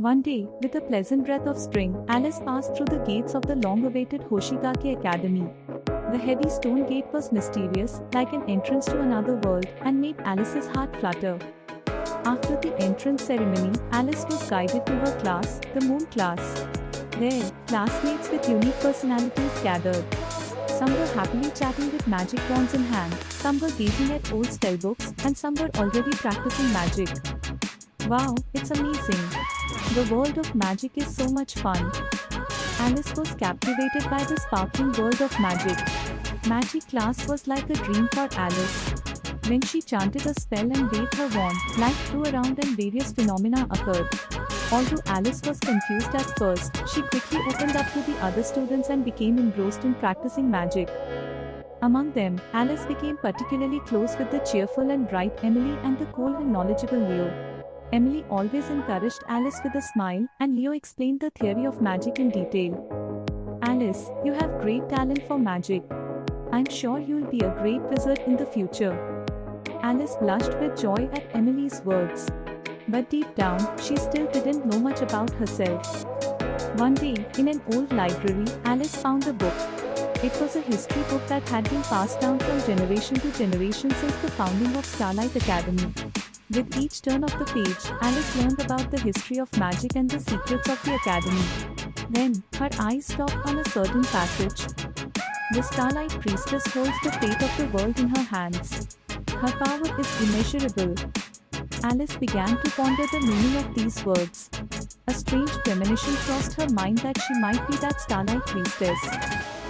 One day, with a pleasant breath of spring, Alice passed through the gates of the long-awaited Hoshigaki Academy. The heavy stone gate was mysterious, like an entrance to another world, and made Alice's heart flutter. After the entrance ceremony, Alice was guided to her class, the Moon class. There, classmates with unique personalities gathered. Some were happily chatting with magic wands in hand, some were gazing at old spellbooks, and some were already practicing magic. Wow, it's amazing! The world of magic is so much fun. Alice was captivated by the sparkling world of magic. Magic class was like a dream for Alice. When she chanted a spell and waved her wand, light flew around and various phenomena occurred. Although Alice was confused at first, she quickly opened up to the other students and became engrossed in practicing magic. Among them, Alice became particularly close with the cheerful and bright Emily and the cold and knowledgeable Leo. Emily always encouraged Alice with a smile, and Leo explained the theory of magic in detail. Alice, you have great talent for magic. I'm sure you'll be a great wizard in the future. Alice blushed with joy at Emily's words. But deep down, she still didn't know much about herself. One day, in an old library, Alice found a book. It was a history book that had been passed down from generation to generation since the founding of Starlight Academy. With each turn of the page, Alice learned about the history of magic and the secrets of the academy. Then, her eyes stopped on a certain passage. The Starlight Priestess holds the fate of the world in her hands. Her power is immeasurable. Alice began to ponder the meaning of these words. A strange premonition crossed her mind that she might be that Starlight Priestess.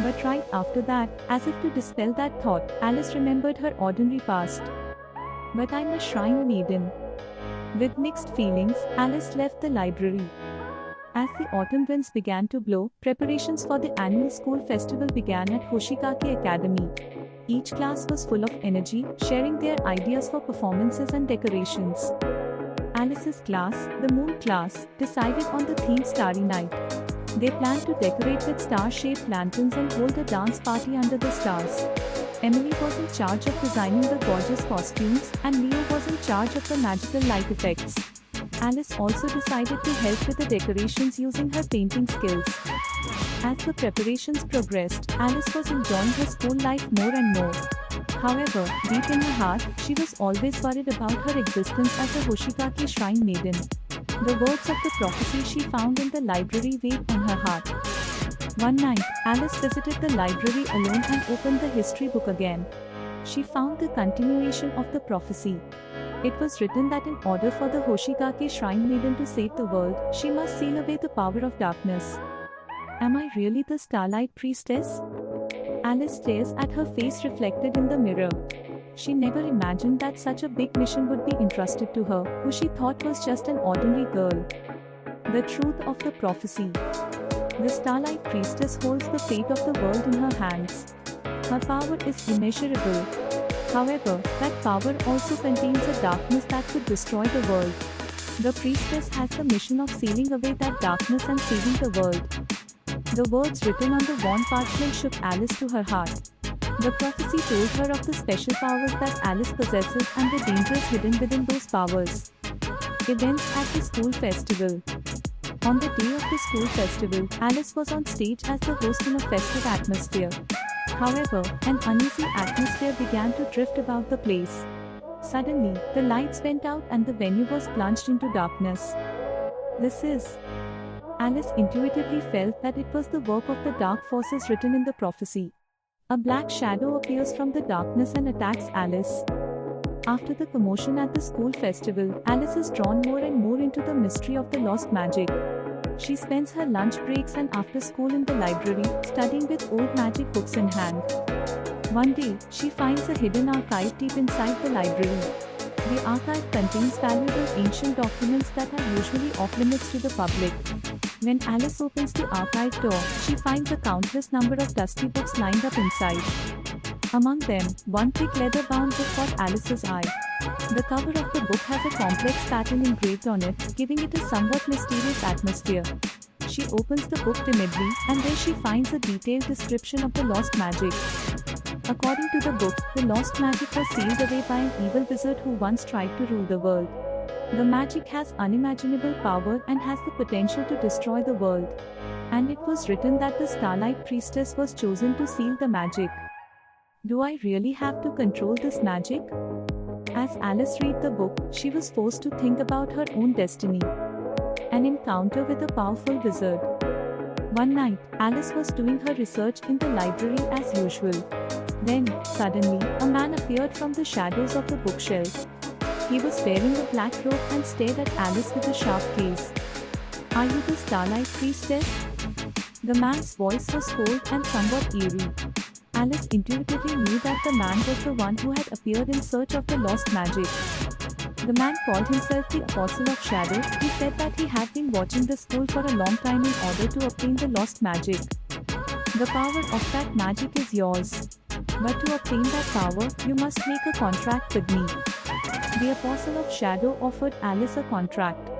But right after that, as if to dispel that thought, Alice remembered her ordinary past. But I'm a shrine maiden. With mixed feelings, Alice left the library. As the autumn winds began to blow, preparations for the annual school festival began at Hoshigaki Academy. Each class was full of energy, sharing their ideas for performances and decorations. Alice's class, the Moon class, decided on the theme Starry Night. They planned to decorate with star-shaped lanterns and hold a dance party under the stars. Emily was in charge of designing the gorgeous costumes, and Leo was in charge of the magical light effects. Alice also decided to help with the decorations using her painting skills. As the preparations progressed, Alice was enjoying her school life more and more. However, deep in her heart, she was always worried about her existence as a Hoshigaki shrine maiden. The words of the prophecy she found in the library weighed on her heart. One night, Alice visited the library alone and opened the history book again. She found the continuation of the prophecy. It was written that in order for the Hoshigaki shrine maiden to save the world, she must seal away the power of darkness. Am I really the Starlight Priestess? Alice stares at her face reflected in the mirror. She never imagined that such a big mission would be entrusted to her, who she thought was just an ordinary girl. The truth of the prophecy. The Starlight Priestess holds the fate of the world in her hands. Her power is immeasurable. However, that power also contains a darkness that could destroy the world. The priestess has the mission of sealing away that darkness and saving the world. The words written on the worn parchment shook Alice to her heart. The prophecy told her of the special powers that Alice possesses and the dangers hidden within those powers. Events at the school festival. On the day of the school festival, Alice was on stage as the host in a festive atmosphere. However, an uneasy atmosphere began to drift about the place. Suddenly, the lights went out and the venue was plunged into darkness. This is... Alice intuitively felt that it was the work of the dark forces written in the prophecy. A black shadow appears from the darkness and attacks Alice. After the commotion at the school festival, Alice is drawn more and more into the mystery of the lost magic. She spends her lunch breaks and after school in the library, studying with old magic books in hand. One day, she finds a hidden archive deep inside the library. The archive contains valuable ancient documents that are usually off limits to the public. When Alice opens the archive door, she finds a countless number of dusty books lined up inside. Among them, one thick leather-bound book caught Alice's eye. The cover of the book has a complex pattern engraved on it, giving it a somewhat mysterious atmosphere. She opens the book timidly, and there she finds a detailed description of the lost magic. According to the book, the lost magic was sealed away by an evil wizard who once tried to rule the world. The magic has unimaginable power and has the potential to destroy the world. And it was written that the Starlight Priestess was chosen to seal the magic. Do I really have to control this magic? As Alice read the book, she was forced to think about her own destiny. An encounter with a powerful wizard. One night, Alice was doing her research in the library as usual. Then, suddenly, a man appeared from the shadows of the bookshelf. He was wearing a black robe and stared at Alice with a sharp gaze. "Are you the Starlight Priestess?" The man's voice was cold and somewhat eerie. Alice intuitively knew that the man was the one who had appeared in search of the lost magic. The man called himself the Apostle of Shadow. He said that he had been watching the school for a long time in order to obtain the lost magic. "The power of that magic is yours. But to obtain that power, you must make a contract with me." The Apostle of Shadow offered Alice a contract.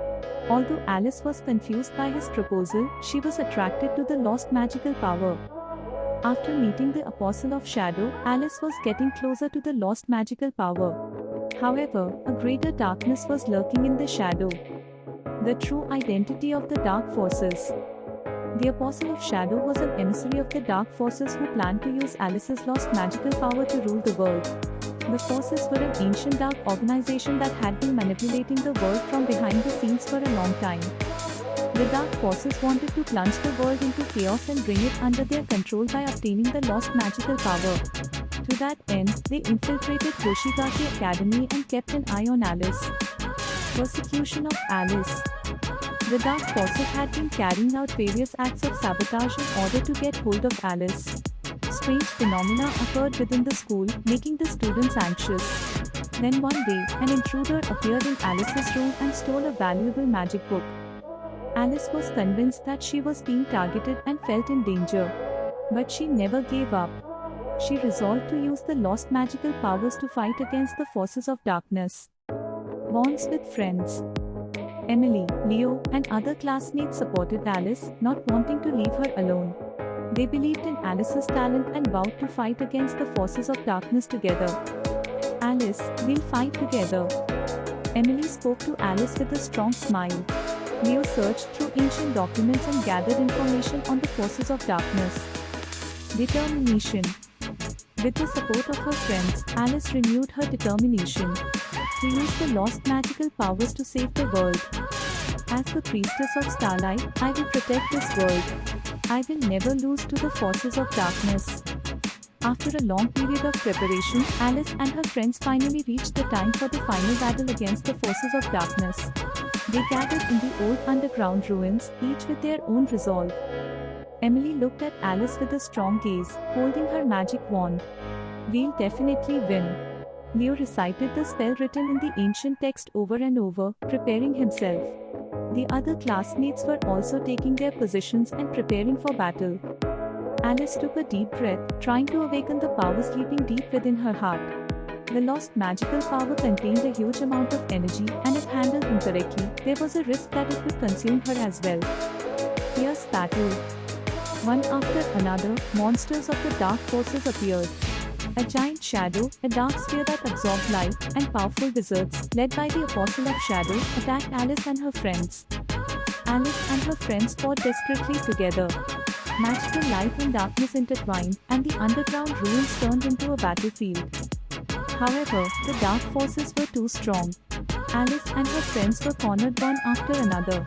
Although Alice was confused by his proposal, she was attracted to the lost magical power. After meeting the Apostle of Shadow, Alice was getting closer to the lost magical power. However, a greater darkness was lurking in the shadow. The true identity of the dark forces. The Apostle of Shadow was an emissary of the dark forces who planned to use Alice's lost magical power to rule the world. The forces were an ancient dark organization that had been manipulating the world from behind the scenes for a long time. The dark forces wanted to plunge the world into chaos and bring it under their control by obtaining the lost magical power. To that end, they infiltrated Hoshigaki Academy and kept an eye on Alice. Persecution of Alice. The dark forces had been carrying out various acts of sabotage in order to get hold of Alice. Strange phenomena occurred within the school, making the students anxious. Then one day, an intruder appeared in Alice's room and stole a valuable magic book. Alice was convinced that she was being targeted and felt in danger. But she never gave up. She resolved to use the lost magical powers to fight against the forces of darkness. Bonds with friends. Emily, Leo, and other classmates supported Alice, not wanting to leave her alone. They believed in Alice's talent and vowed to fight against the forces of darkness together. "Alice, we'll fight together." Emily spoke to Alice with a strong smile. Leo searched through ancient documents and gathered information on the forces of darkness. Determination. With the support of her friends, Alice renewed her determination to use the lost magical powers to save the world. "As the priestess of Starlight, I will protect this world. I will never lose to the forces of darkness." After a long period of preparation, Alice and her friends finally reached the time for the final battle against the forces of darkness. They gathered in the old underground ruins, each with their own resolve. Emily looked at Alice with a strong gaze, holding her magic wand. "We'll definitely win." Leo recited the spell written in the ancient text over and over, preparing himself. The other classmates were also taking their positions and preparing for battle. Alice took a deep breath, trying to awaken the power sleeping deep within her heart. The lost magical power contained a huge amount of energy, and if handled incorrectly, there was a risk that it would consume her as well. Fierce battle. One after another, monsters of the dark forces appeared. A giant shadow, a dark sphere that absorbed light, and powerful wizards, led by the Apostle of Shadow, attacked Alice and her friends. Alice and her friends fought desperately together. Magical light and darkness intertwined, and the underground ruins turned into a battlefield. However, the dark forces were too strong. Alice and her friends were cornered one after another.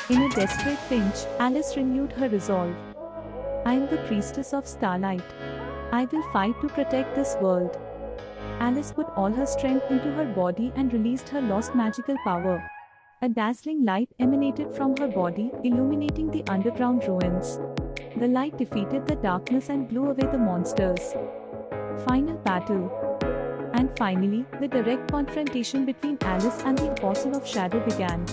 In a desperate pinch, Alice renewed her resolve. "I am the priestess of Starlight. I will fight to protect this world." Alice put all her strength into her body and released her lost magical power. A dazzling light emanated from her body, illuminating the underground ruins. The light defeated the darkness and blew away the monsters. Final battle. And finally, the direct confrontation between Alice and the Apostle of Shadow began.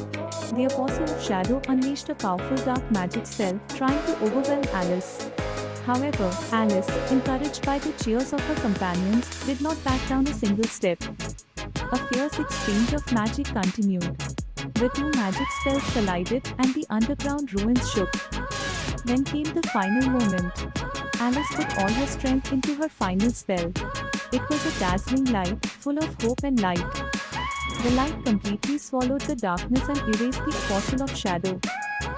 The Apostle of Shadow unleashed a powerful dark magic spell, trying to overwhelm Alice. However, Alice, encouraged by the cheers of her companions, did not back down a single step. A fierce exchange of magic continued. The two magic spells collided, and the underground ruins shook. Then came the final moment. Alice put all her strength into her final spell. It was a dazzling light, full of hope and light. The light completely swallowed the darkness and erased the fossil of shadow,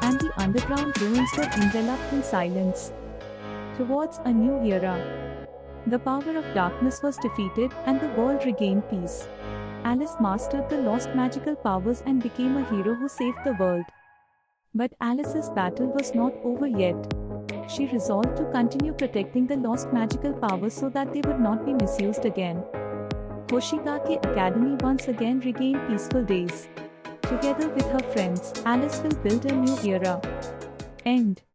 and the underground ruins were enveloped in silence. Towards a new era, the power of darkness was defeated and the world regained peace. Alice mastered the lost magical powers and became a hero who saved the world. But Alice's battle was not over yet. She resolved to continue protecting the lost magical powers so that they would not be misused again. Hoshigaki Academy once again regained peaceful days. Together with her friends, Alice will build a new era. End.